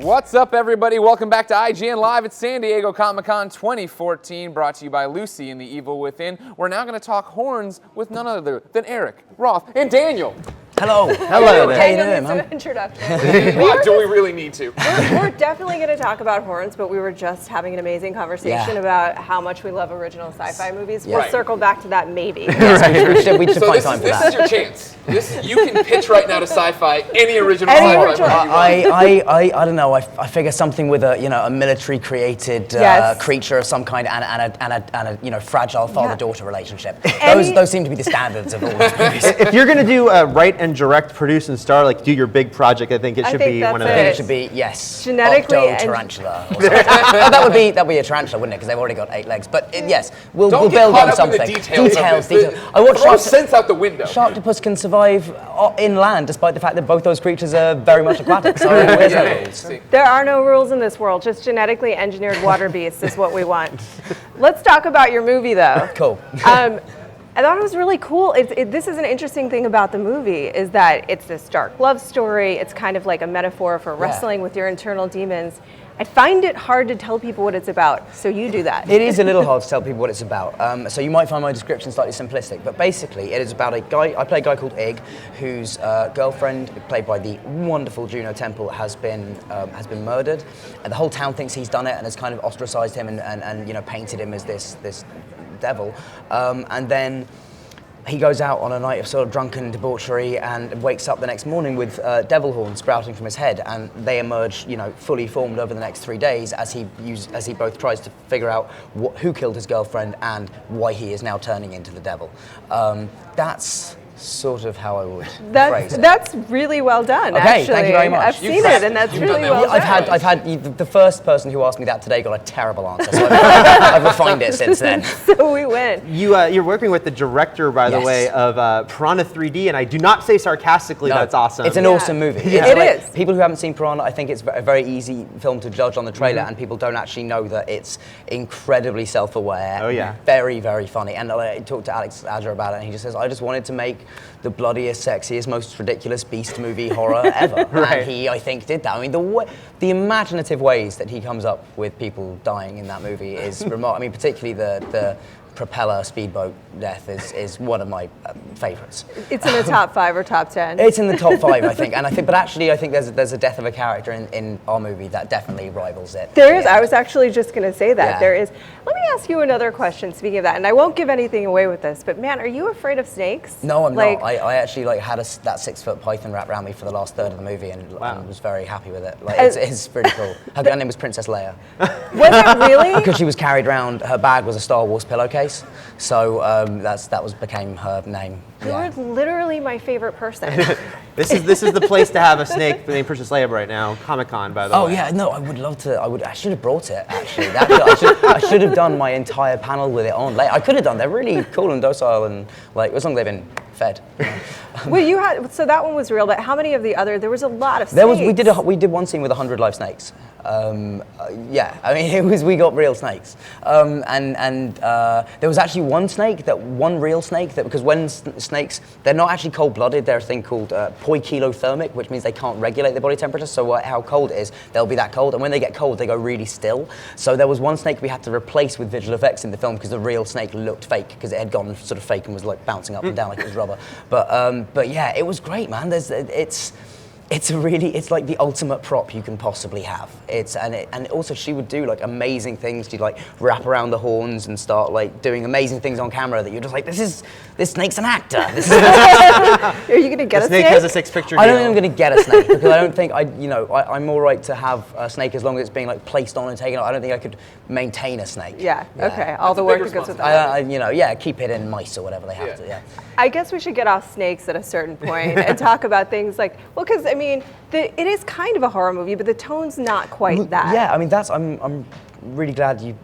What's up, everybody? Welcome back to IGN Live at San Diego Comic-Con 2014, brought to you by Lucy and the Evil Within. We're now going to talk horns with none other than Eric, Roth, and Daniel. Hello. Hello. Daniel needs an introduction. Do we really need to? We're definitely going to talk about horns, but we were just having an amazing conversation about how much we love original sci-fi movies. We'll circle back to that maybe. We should find time for that. This is your chance. You can pitch right now to sci-fi any original sci-fi movie. I don't know. I figure something with a military created creature of some kind and a fragile father-daughter relationship. Those seem to be the standards of all these movies. If you're going to do write and direct, produce and star, like do your big project, I think it should be one of those. It should be genetically tarantula. That'd be a tarantula, wouldn't it? Because they've already got 8 legs. But yes, we'll build on something. Details. I watched Throw sense out the window. Sharktopus can survive inland, despite the fact that both those creatures are very much aquatic. So where's the rules? There are no rules in this world. Just genetically engineered water beasts is what we want. Let's talk about your movie, though. Cool. I thought it was really cool. This is an interesting thing about the movie, is that it's this dark love story. It's kind of like a metaphor for wrestling with your internal demons. I find it hard to tell people what it's about, so you do that. It is a little hard to tell people what it's about. So you might find my description slightly simplistic, but basically it is about a guy, I play a guy called Ig, whose girlfriend, played by the wonderful Juno Temple, has been murdered. And the whole town thinks he's done it and has kind of ostracized him and painted him as this devil. And then he goes out on a night of sort of drunken debauchery and wakes up the next morning with devil horns sprouting from his head, and they emerge, fully formed over the next 3 days as he both tries to figure out who killed his girlfriend and why he is now turning into the devil. That's sort of how I would phrase it. That's really well done, okay, actually. thank you very much. I've seen it, and that's really well done. I've had the first person who asked me that today got a terrible answer, so I've refined it since then. So we win. You're working with the director, by the way, of Piranha 3D, and I do not say sarcastically that's awesome. It's an awesome movie. It is. People who haven't seen Piranha, I think it's a very easy film to judge on the trailer, and people don't actually know that it's incredibly self-aware. Oh yeah. Very, very funny. And I talked to Alex Azar about it, and he just says, I just wanted to make the bloodiest, sexiest, most ridiculous beast movie horror ever. Right. And he, I think, did that. I mean, the imaginative ways that he comes up with people dying in that movie is remarkable. I mean, particularly the propeller speedboat death is one of my favorites. It's in the top 5 or top 10. It's in the top 5, I think. But actually, I think there's a death of a character in our movie that definitely rivals it. There is. I was actually just going to say that. Yeah. There is. Let me ask you another question, speaking of that, and I won't give anything away with this, but man, are you afraid of snakes? No, I'm not. I actually had that 6-foot python wrapped around me for the last third of the movie and was very happy with it. It's pretty cool. Her name was Princess Leia. Was it really? Because she was carried around, her bag was a Star Wars pillowcase, so became her name. You're literally my favorite person. This is the place to have a snake named Princess Leia right now. Comic-Con, by the way. Oh yeah, no, I would love to. I should have brought it actually. I should have done my entire panel with it on. I could have done. They're really cool and docile, and as long as they've been fed. Well, so that one was real, but how many of the other? There was a lot of snakes. We did one scene with 100 live snakes. Yeah, I mean we got real snakes, and there was actually one real snake that, because when snakes, they're not actually cold-blooded, they're a thing called poikilothermic, which means they can't regulate their body temperature. So how cold it is, they'll be that cold, and when they get cold, they go really still. So there was one snake we had to replace with visual effects in the film because the real snake looked fake because it had gone sort of fake and was bouncing up and down like it was rubber. But yeah, it was great, man. It's like the ultimate prop you can possibly have. And also she would do amazing things. She'd wrap around the horns and start doing amazing things on camera that you're just like, this snake's an actor. Are you gonna get a snake? Snake has a 6-picture deal. I don't think I'm gonna get a snake because I don't think I'm all right to have a snake as long as it's being placed on and taken out. I don't think I could maintain a snake. Yeah. Okay. All the work that goes with that. Keep it in mice or whatever they have to. Yeah. I guess we should get off snakes at a certain point and talk about things because I mean, it is kind of a horror movie, but the tone's not quite that. Yeah, I mean, I'm really glad you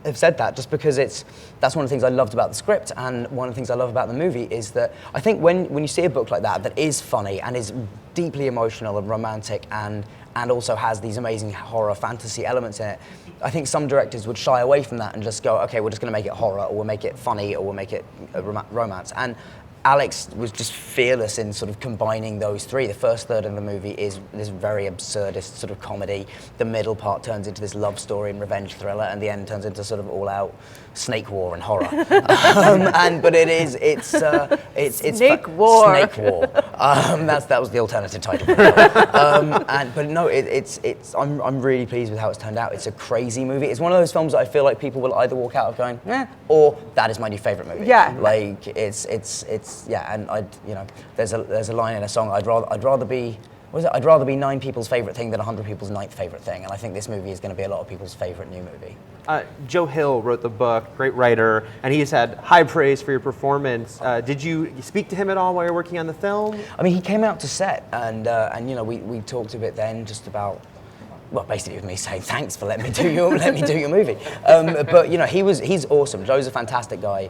have said that, just because that's one of the things I loved about the script, and one of the things I love about the movie is that I think when you see a book like that is funny and is deeply emotional and romantic and also has these amazing horror fantasy elements in it, I think some directors would shy away from that and just go, okay, we're just going to make it horror, or we'll make it funny, or we'll make it romance. And Alex was just fearless in sort of combining those three. The first third of the movie is this very absurdist sort of comedy. The middle part turns into this love story and revenge thriller, and the end turns into sort of all-out snake war and horror. But it's Snake War. Snake War. That was the alternative title. But no, I'm really pleased with how it's turned out. It's a crazy movie. It's one of those films that I feel like people will either walk out of going, or that is my new favorite movie. Yeah. Like it's and there's a line in a song. I'd rather be 9 people's favorite thing than 100 people's 9th favorite thing, and I think this movie is going to be a lot of people's favorite new movie. Joe Hill wrote the book, great writer, and he's had high praise for your performance. Did you speak to him at all while you're working on the film? I mean, he came out to set, and we talked a bit then just about. Well, basically, with me saying thanks for letting me do your movie. But he's awesome. Joe's a fantastic guy.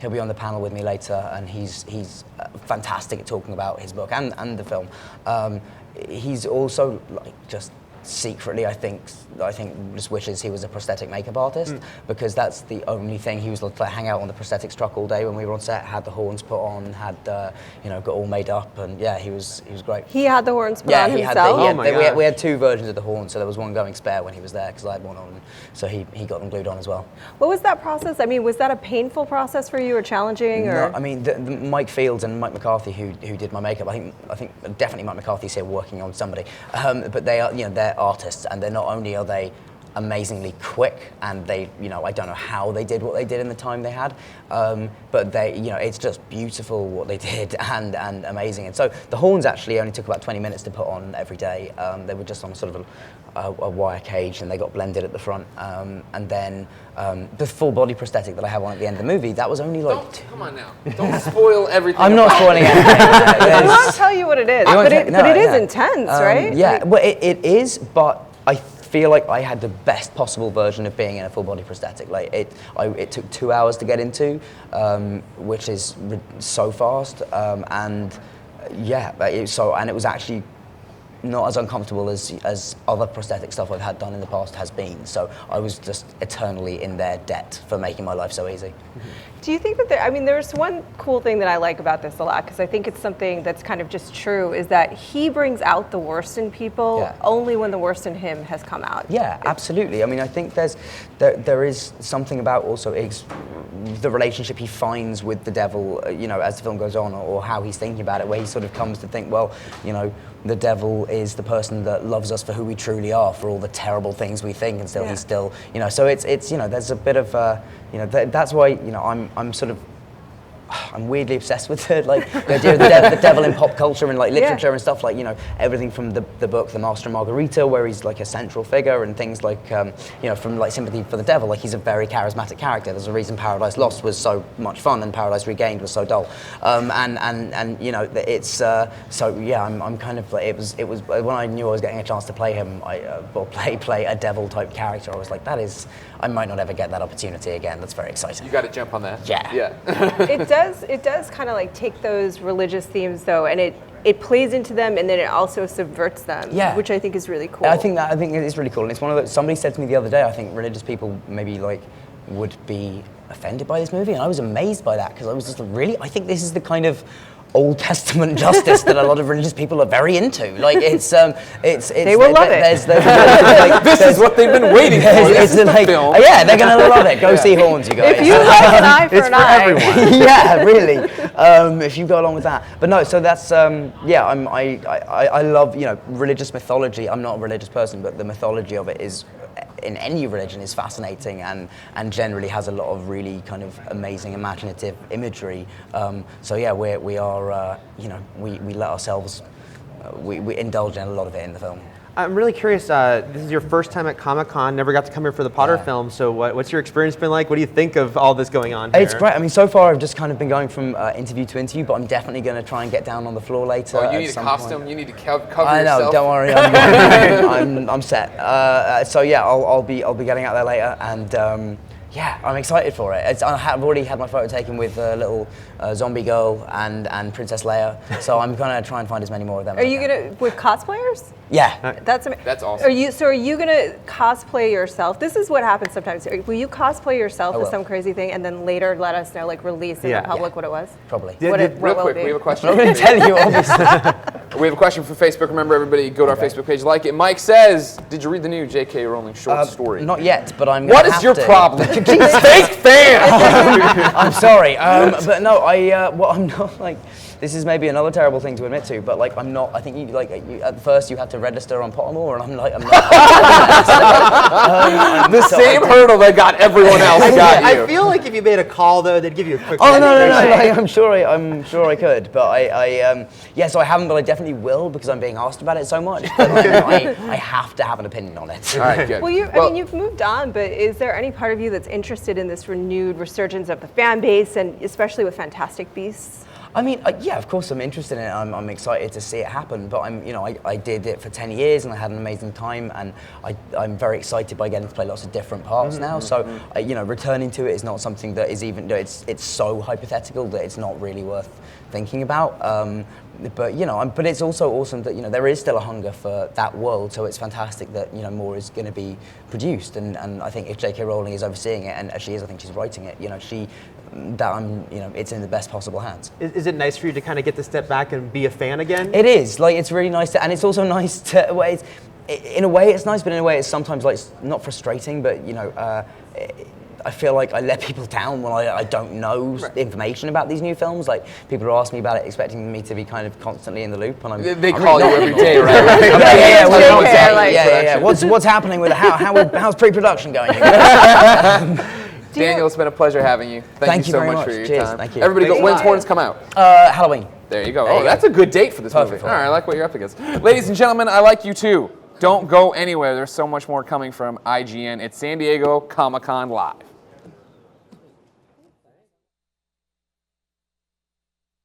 He'll be on the panel with me later, and he's fantastic at talking about his book and the film. He's also just secretly, I think just wishes he was a prosthetic makeup artist, because that's the only thing. He was like hang out on the prosthetics truck all day when we were on set, had the horns put on, had got all made up, and yeah, he was great. He had the horns put on himself? We had 2 versions of the horn, so there was one going spare when he was there because I had one on, so he got them glued on as well. What was that process? I mean, was that a painful process for you or challenging? Or? No, I mean, the Mike Fields and Mike McCarthy who did my makeup, I think definitely Mike McCarthy's here working on somebody, but they are, they're artists, and they're not only are they amazingly quick, and they, I don't know how they did what they did in the time they had, but they, it's just beautiful what they did and amazing. And so the horns actually only took about 20 minutes to put on every day. They were just on sort of a wire cage, and they got blended at the front. And then the full body prosthetic that I have on at the end of the movie, that was only like... Come on now. Don't spoil everything. I'm not spoiling anything. I won't tell you what it is, but it is intense, right? Yeah, well, it is, but I feel like I had the best possible version of being in a full body prosthetic. Like it took 2 hours to get into, which is so fast, and it was actually not as uncomfortable as other prosthetic stuff I've had done in the past has been. So I was just eternally in their debt for making my life so easy. Do you think that there's one cool thing that I like about this a lot, because I think it's something that's kind of just true, is that he brings out the worst in people only when the worst in him has come out. Yeah, absolutely. I mean, I think there is something about also the relationship he finds with the devil, as the film goes on, or how he's thinking about it, where he sort of comes to think, well, the devil is the person that loves us for who we truly are, for all the terrible things we think, and still he's still, so it's there's a bit of that's why I'm weirdly obsessed with it, like the idea of the devil in pop culture and like literature and stuff, like everything from the book The Master and Margarita, where he's like a central figure, and things like from like Sympathy for the Devil, like he's a very charismatic character. There's a reason Paradise Lost was so much fun and Paradise Regained was so dull, it's so yeah, I'm kind of like, it was when I knew I was getting a chance to play him, play a devil type character, I was like, I might not ever get that opportunity again. That's very exciting. You got to jump on that. Yeah. It does kind of like take those religious themes though, and it plays into them, and then it also subverts them, which I think is really cool. I think it is really cool, and it's one of those. Somebody said to me the other day, I think religious people maybe like would be offended by this movie, and I was amazed by that, because I was just like, really? I think this is the kind of Old Testament justice that a lot of religious people are very into. Like it's they will love it. This is what they've been waiting for. This is the film. Yeah, they're gonna love it. Go see Horns, you guys. If you like an eye for an eye, everyone. Yeah, really. If you go along with that, but no. So that's I love religious mythology. I'm not a religious person, but the mythology of it is, in any religion, is fascinating and generally has a lot of really kind of amazing imaginative imagery. So yeah, we let ourselves we indulge in a lot of it in the film. I'm really curious, this is your first time at Comic-Con, never got to come here for the Potter film, so what's your experience been like? What do you think of all this going on here? It's great. I mean, so far I've just kind of been going from interview to interview, but I'm definitely going to try and get down on the floor later. Oh, you need a costume, point. You need to cover yourself. I know, don't worry, I'm set. So yeah, I'll be getting out there later, and Yeah, I'm excited for it. I've already had my photo taken with little zombie girl and Princess Leia, so I'm gonna try and find as many more of them. Are you gonna with cosplayers? Yeah. That's awesome. Are you gonna cosplay yourself? This is what happens sometimes. Will you cosplay yourself as some crazy thing and then later let us know, like release in the public what it was? Probably. Real quick, we have a question. I'm going to tell you, obviously. We have a question for Facebook. Remember, everybody, go to our Facebook page, like it. Mike says, "Did you read the new J.K. Rowling short story?" Not yet, but I'm. What is your problem? Fake fan. I'm sorry, but no, I'm not like. This is maybe another terrible thing to admit to, but like I'm not. I think at first you have to register on Pottermore, and I'm not. The same hurdle that got everyone else got you. I feel like if you made a call though, they'd give you a quick. Oh no! Like, I'm sure I could, but so I haven't, but I definitely will because I'm being asked about it so much. But I have to have an opinion on it. All right, good. Well, I mean, you've moved on, but is there any part of you that's interested in this renewed resurgence of the fan base, and especially with Fantastic Beasts? I mean, yeah, of course I'm interested in it. I'm excited to see it happen. But I did it for 10 years and I had an amazing time. And I'm very excited by getting to play lots of different parts now. So, returning to it is not something that is even. It's so hypothetical that it's not really worth thinking about. But it's also awesome that there is still a hunger for that world. So it's fantastic that more is going to be produced. And I think if J.K. Rowling is overseeing it, and she is, I think she's writing it. It's in the best possible hands. Is it nice for you to kind of get to step back and be a fan again? It is. Like, it's really nice to, and it's also nice to. Well, in a way, it's nice, but in a way, it's sometimes like not frustrating. But I feel like I let people down when I don't know information about these new films. Like, people are asking me about it, expecting me to be kind of constantly in the loop, and they call you every day, right? Yeah. What's happening with it? How's pre-production going? Daniel, it's been a pleasure having you. Thank you so much for your time. Thank you. Everybody, when's Horns come out? Halloween. There you go. That's a good date for this movie. All right, I like what you're up against. Ladies and gentlemen, I like you too. Don't go anywhere. There's so much more coming from IGN. It's San Diego Comic-Con Live.